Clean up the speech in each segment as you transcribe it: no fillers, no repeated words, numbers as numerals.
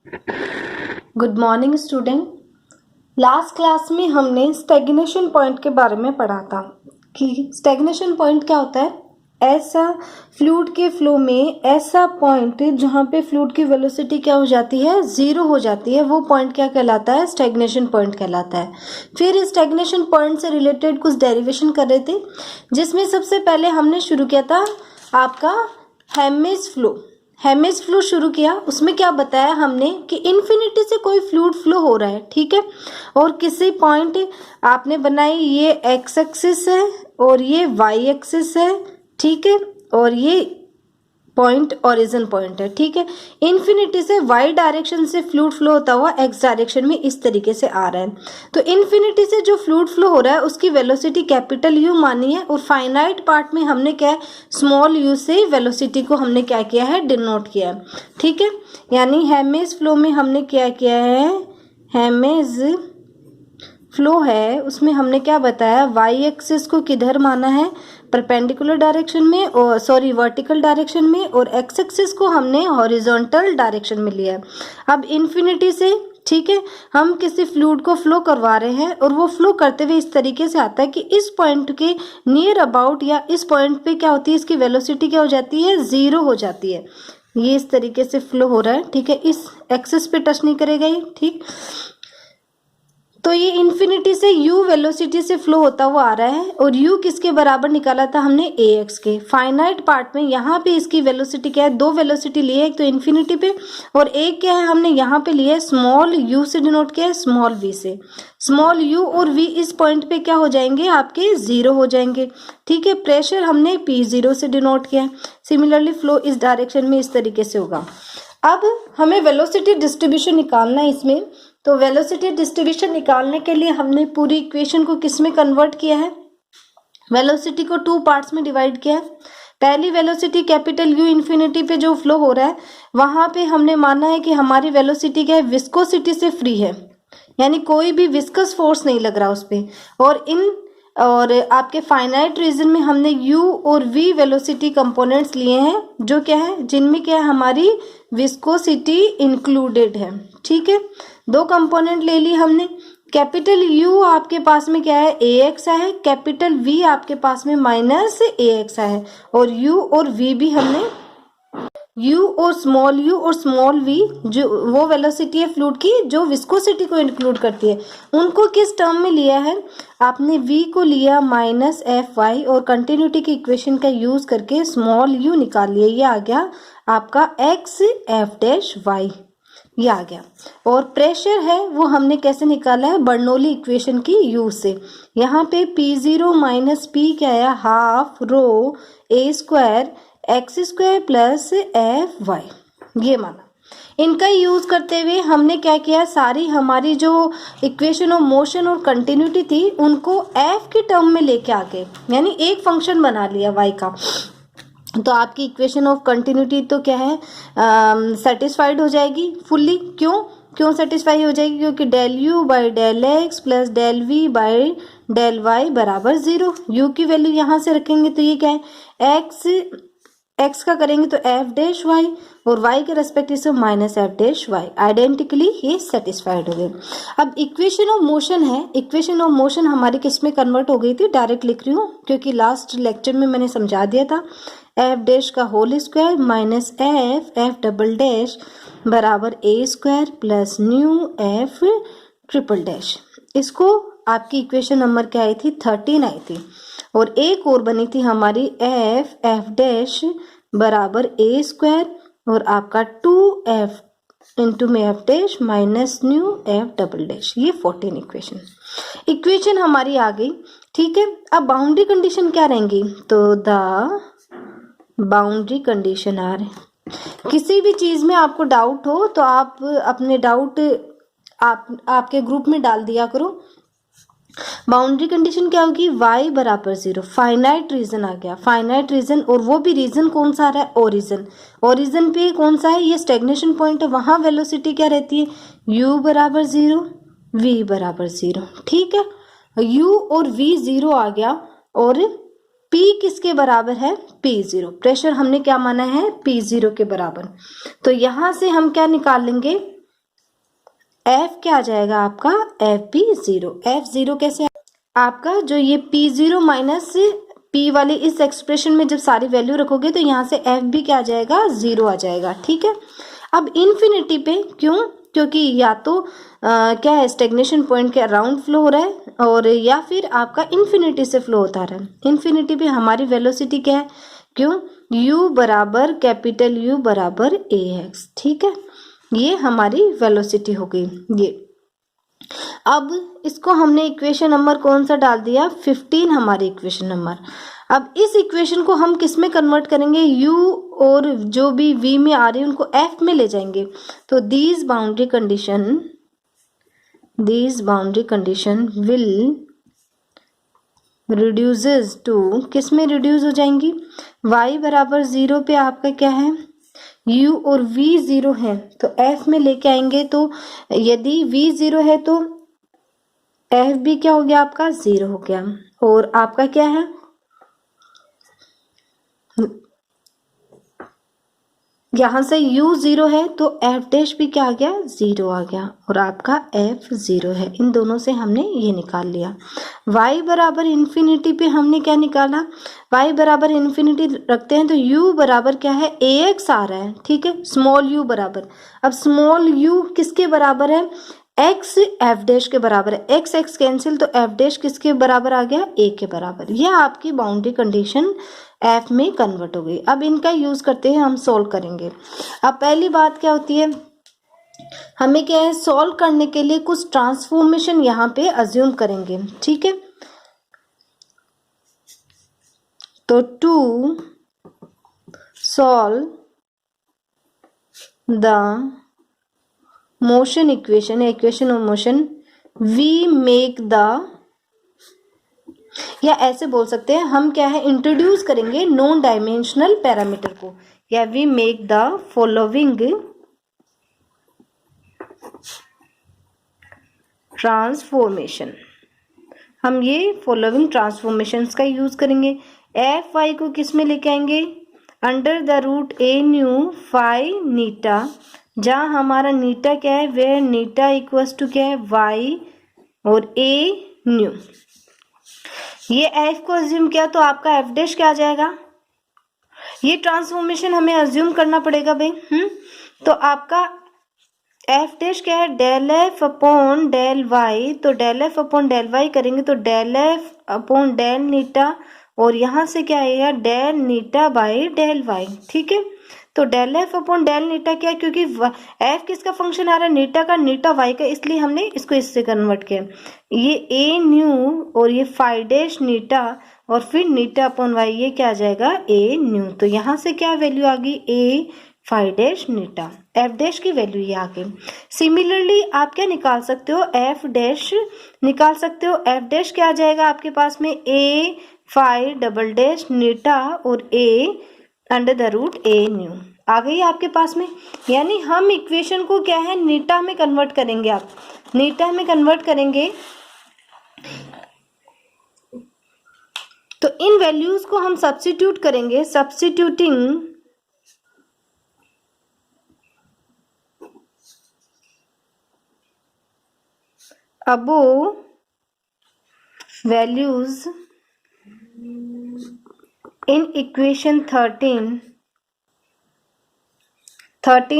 Good morning student. Last class में हमने stagnation point के बारे में पढ़ा था कि स्टैग्नेशन पॉइंट क्या होता है। ऐसा फ्लूइड के फ्लो में ऐसा पॉइंट जहाँ पे फ्लूइड की वेलोसिटी क्या हो जाती है, जीरो हो जाती है, वो पॉइंट क्या कहलाता है, स्टैग्नेशन पॉइंट कहलाता है। फिर इस स्टैग्नेशन पॉइंट से रिलेटेड कुछ डेरिवेशन कर रहे थे, जिसमें सबसे पहले हमने शुरू किया था आपका हेमिज फ्लो शुरू किया। उसमें क्या बताया हमने कि इन्फिनिटी से कोई फ्लूइड फ्लो हो रहा है, ठीक है, और किसी पॉइंट आपने बनाई, ये एक्स एक्सिस है और ये वाई एक्सिस है, ठीक है, और ये पॉइंट ओरिजिन पॉइंट है, ठीक है। इन्फिनिटी से वाई डायरेक्शन से फ्लूइड फ्लो होता हुआ एक्स डायरेक्शन में इस तरीके से आ रहा है। तो इन्फिनिटी से जो फ्लूइड फ्लो हो रहा है उसकी वेलोसिटी कैपिटल यू मानी है, और फाइनाइट पार्ट में हमने क्या है, स्मॉल यू से वेलोसिटी को हमने क्या किया है, डिनोट किया है, ठीक है। यानी हेमिज फ्लो में हमने क्या किया है, हेमिज फ्लो है उसमें हमने क्या बताया, वाई एक्सिस को किधर माना है, परपेंडिकुलर डायरेक्शन में, और सॉरी वर्टिकल डायरेक्शन में, और एक्स एक्सिस को हमने हॉरिजॉन्टल डायरेक्शन में लिया है। अब इन्फिनिटी से, ठीक है, हम किसी फ्लूइड को फ्लो करवा रहे हैं और वो फ्लो करते हुए इस तरीके से आता है कि इस पॉइंट के नियर अबाउट या इस पॉइंट पे क्या होती है, इसकी वेलोसिटी क्या हो जाती है, जीरो हो जाती है। ये इस तरीके से फ्लो हो रहा है, ठीक है, इस एक्सिस पे टच नहीं करेगा ये, ठीक। तो ये इन्फिनिटी से u वेलोसिटी से फ्लो होता हुआ आ रहा है, और u किसके बराबर निकाला था हमने, ax के। फाइनाइट पार्ट में यहाँ पे इसकी वेलोसिटी क्या है, दो वेलोसिटी ली है, एक तो इन्फिनिटी पे, और एक क्या है हमने यहाँ पे लिया है स्मॉल u से डिनोट किया है, स्मॉल v से। स्मॉल u और v इस पॉइंट पे क्या हो जाएंगे, आपके जीरो हो जाएंगे, ठीक है। प्रेशर हमने p0 से डिनोट किया है। सिमिलरली फ्लो इस डायरेक्शन में इस तरीके से होगा। अब हमें वेलोसिटी डिस्ट्रीब्यूशन निकालना है इसमें। तो वेलोसिटी डिस्ट्रीब्यूशन निकालने के लिए हमने पूरी इक्वेशन को किस में कन्वर्ट किया है, वेलोसिटी को टू पार्ट्स में डिवाइड किया है। पहली वेलोसिटी कैपिटल यू इन्फिनिटी पे जो फ्लो हो रहा है, वहां पे हमने माना है कि हमारी वेलोसिटी क्या है, विस्कोसिटी से फ्री है, यानी कोई भी विस्कस फोर्स नहीं लग रहा उस पर। और आपके फाइनाइट रीजन में हमने u और v वेलोसिटी कंपोनेंट्स लिए हैं, जो क्या है, जिनमें क्या है, हमारी विस्कोसिटी इंक्लूडेड है, ठीक है। दो कंपोनेंट ले ली हमने। कैपिटल u आपके पास में क्या है, ax है, कैपिटल v आपके पास में माइनस ax है, और u और v भी हमने u और स्मॉल v जो वो वेलोसिटी है फ्लूइड की जो विस्कोसिटी को इंक्लूड करती है, उनको किस टर्म में लिया है, आपने v को लिया माइनस एफ वाई, और कंटिन्यूटी की इक्वेशन का यूज करके स्मॉल u निकाल लिया, ये आ गया आपका x एफ डैश वाई, ये आ गया। और प्रेशर है वो हमने कैसे निकाला है, बर्नौली इक्वेशन की यूज से। यहाँ पे p0 माइनस p क्या आया, half rho a square X square plus F Y, ये माना। इनका यूज करते हुए हमने क्या किया, सारी हमारी जो इक्वेशन ऑफ मोशन और कंटिन्यूटी थी उनको एफ के टर्म में लेके आ गए, यानी एक फंक्शन बना लिया वाई का। तो आपकी इक्वेशन ऑफ कंटिन्यूटी तो क्या है, सेटिस्फाइड हो जाएगी फुल्ली। क्यों सेटिस्फाई हो जाएगी, क्योंकि del U by del X plus del V by del Y बराबर जीरो। यू की वैल्यू यहाँ से रखेंगे तो ये क्या है, एक्स का करेंगे तो एफ डैश वाई, और वाई के रेस्पेक्टिव से minus F dash Y. Identically ये सेटिस्फाइड हो गए। अब इक्वेशन ऑफ मोशन है, इक्वेशन ऑफ मोशन हमारी किस में कन्वर्ट हो गई थी, डायरेक्ट लिख रही हूँ क्योंकि लास्ट लेक्चर में मैंने समझा दिया था। एफ डैश का whole square minus F double dash बराबर A square plus nu F triple dash. इसको आपकी इक्वेशन नंबर क्या आई थी, 13 आई थी। और एक और बनी थी हमारी एफ डैश बराबर ए स्क्वायर और आपका 2f इंटू में F dash minus new F double dash, ये 14 इक्वेशन हमारी आ गई, ठीक है। अब बाउंड्री कंडीशन क्या रहेंगी, तो द बाउंड्री कंडीशन आर, किसी भी चीज में आपको डाउट हो तो आप अपने डाउट आपके ग्रुप में डाल दिया करो। बाउंड्री कंडीशन क्या होगी, y बराबर जीरो, फाइनाइट रीजन आ गया, फाइनाइट रीजन, और वो भी रीजन कौन सा आ रहा है, ओरिजिन। ओरिजिन पे कौन सा है, ये स्टेग्नेशन पॉइंट है, वहां वेलोसिटी क्या रहती है, u बराबर जीरो, v बराबर जीरो, ठीक है। u और v जीरो आ गया, और p किसके बराबर है, p0। प्रेशर हमने क्या माना है, p0 के बराबर। तो यहां से हम क्या निकाल लेंगे, एफ क्या आ जाएगा आपका, एफ भी 0। एफ 0 कैसे आपका, जो ये पी 0 माइनस पी वाली इस एक्सप्रेशन में जब सारी वैल्यू रखोगे तो यहाँ से एफ भी क्या आ जाएगा, 0 आ जाएगा। ठीक है, अब इन्फिनिटी पे क्यों, क्योंकि या तो क्या है, स्टेग्नेशन पॉइंट के अराउंड फ्लो हो रहा है और या फिर आपका इन्फिनिटी से फ्लो होता रहा है। इन्फिनिटी पे हमारी वेलोसिटी क्या है, क्यों, u बराबर कैपिटल U बराबर ax। ठीक है, ये हमारी वेलोसिटी हो गई ये। अब इसको हमने इक्वेशन नंबर कौन सा डाल दिया, 15 हमारी इक्वेशन नंबर। अब इस इक्वेशन को हम किस में कन्वर्ट करेंगे, u और जो भी v में आ रही है उनको f में ले जाएंगे। तो these boundary condition will reduces to, किस में रिड्यूस हो जाएंगी, y बराबर 0 पे आपका क्या है, u और v 0 है तो f में लेके आएंगे। तो यदि v 0 है तो f भी क्या हो गया आपका, 0 हो गया। और आपका क्या है, यहाँ से u 0 है तो f डैश भी क्या आ गया, 0 आ गया और आपका f 0 है। इन दोनों से हमने ये निकाल लिया। y बराबर इन्फिनिटी पे हमने क्या निकाला, y बराबर इन्फिनिटी रखते हैं तो u बराबर क्या है, ax आ रहा है। ठीक है, स्मॉल u बराबर, अब स्मॉल u किसके बराबर है, x f डैश के बराबर है। x x कैंसिल तो f डैश किसके बराबर आ गया, a के बराबर। यह आपकी बाउंड्री कंडीशन f में कन्वर्ट हो गई। अब इनका यूज करते हैं, हम सॉल्व करेंगे। अब पहली बात क्या होती है, हमें क्या है, सॉल्व करने के लिए कुछ ट्रांसफॉर्मेशन यहाँ पे अज्यूम करेंगे। ठीक है, तो to solve the motion equation of motion we make the, या ऐसे बोल सकते हैं हम क्या है, इंट्रोड्यूस करेंगे नॉन डायमेंशनल पैरामीटर को, या we make the following transformation. हम ये फॉलोइंग ट्रांसफॉर्मेशंस का यूज करेंगे। एफ वाई को किस में लेके आएंगे, under the root A new phi eta, जहाँ हमारा नीटा क्या है, वेयर नीटा इक्वल्स टू क्या है, वाई और ए न्यू। ये एफ को अज्यूम किया तो आपका एफ डैश क्या आ जाएगा, ये ट्रांसफॉर्मेशन हमें अज्यूम करना पड़ेगा भाई। तो आपका एफ डैश क्या है, del F upon del Y. तो del F upon del Y करेंगे तो del F upon del eta, और यहाँ से क्या आएगा, del eta by del Y. ठीक है, तो del F upon del eta क्या है, क्योंकि एफ किसका फंक्शन आ रहा है, नीटा का, नीटा वाई का, इसलिए हमने इसको इससे कन्वर्ट किया। ये ए न्यू और ये फाई डैश नीटा और फिर नीटा अपॉन वाई, ये क्या आ जाएगा, ए न्यू। तो यहाँ से क्या वैल्यू आ गई, ए फाई डैश नीटा, एफ डैश की वैल्यू ये आ गई। सिमिलरली आप क्या निकाल सकते हो, एफ डैश निकाल सकते हो। एफ डैश क्या आ जाएगा आपके पास में, A phi double dash eta और A under the root A nu आ गई आपके पास में। यानी हम इक्वेशन को क्या है, नीटा में कन्वर्ट करेंगे। आप नीटा में कन्वर्ट करेंगे तो इन वैल्यूज को हम सब्स्टिट्यूट करेंगे। Substituting above values in equation 13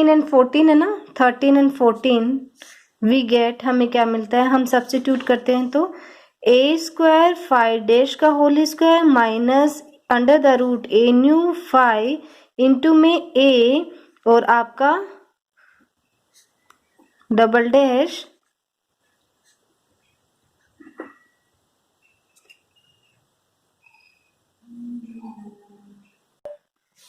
and 14 है ना, 13 and 14 we get, हमें क्या मिलता है, हम सब्स्टिट्यूट करते हैं तो ए स्क्वायर फाई डैश का whole square minus under the root A new phi into में ए और आपका डबल डैश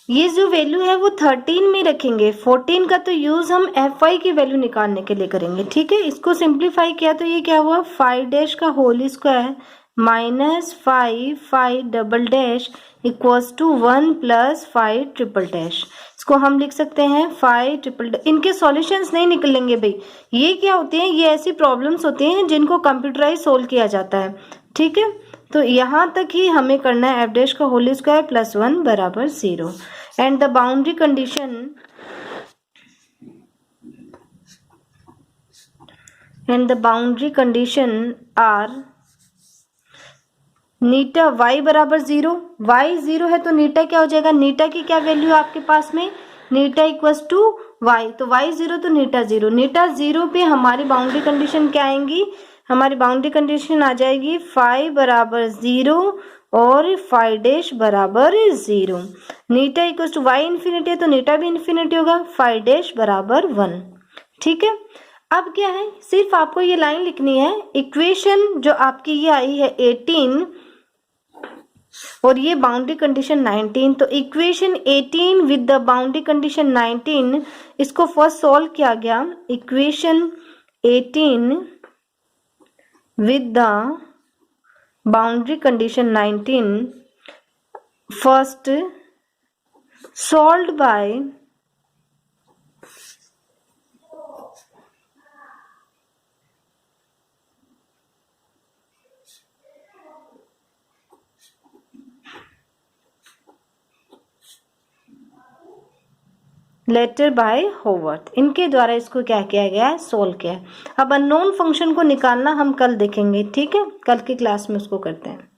ये जो वैल्यू है वो 13 में रखेंगे। 14 का तो यूज हम एफ वाई की वैल्यू निकालने के लिए करेंगे। ठीक है, इसको सिंप्लीफाई किया तो ये क्या हुआ, फाइव डैश का whole square minus five double dash equals to 1 plus 5 triple dash. इसको हम लिख सकते हैं 5 ट्रिपल डैश। इनके सॉल्यूशंस नहीं निकलेंगे भाई, ये क्या होते हैं, ये ऐसी प्रॉब्लम्स होती हैं जिनको कंप्यूटराइज सोल्व किया जाता है। ठीक है, तो यहाँ तक ही हमें करना है, एफ डैश का होल स्क्वायर प्लस 1 बराबर 0 and the boundary condition and the boundary condition are Neeta y बराबर 0, y 0 है तो नीटा क्या हो जाएगा, नीटा की क्या वैल्यू है आपके पास में, नीटा इक्वल्स टू y, तो y 0 तो नीटा 0, नीटा 0 पे हमारी बाउंड्री कंडीशन क्या आएंगी, हमारी बाउंड्री कंडीशन आ जाएगी फाई बराबर 0 और फाई डैश बराबर 0। नीटा इक्वल्स टू y इन्फिनिटी है तो नीटा भी इन्फिनिटी होगा, फाई डैश बराबर 1। ठीक है, अब क्या है, सिर्फ आपको ये लाइन लिखनी है, इक्वेशन जो आपकी ये आई है 18 और ये बाउंड्री कंडीशन 19, तो equation 18 with the boundary condition 19 इसको फर्स्ट सॉल्व किया गया। Equation 18 with the boundary condition 19 first solved by later by Howarth, इनके द्वारा इसको क्या किया गया है, सोल्व किया है। अब अननोन फंक्शन को निकालना हम कल देखेंगे, ठीक है, कल की क्लास में उसको करते हैं।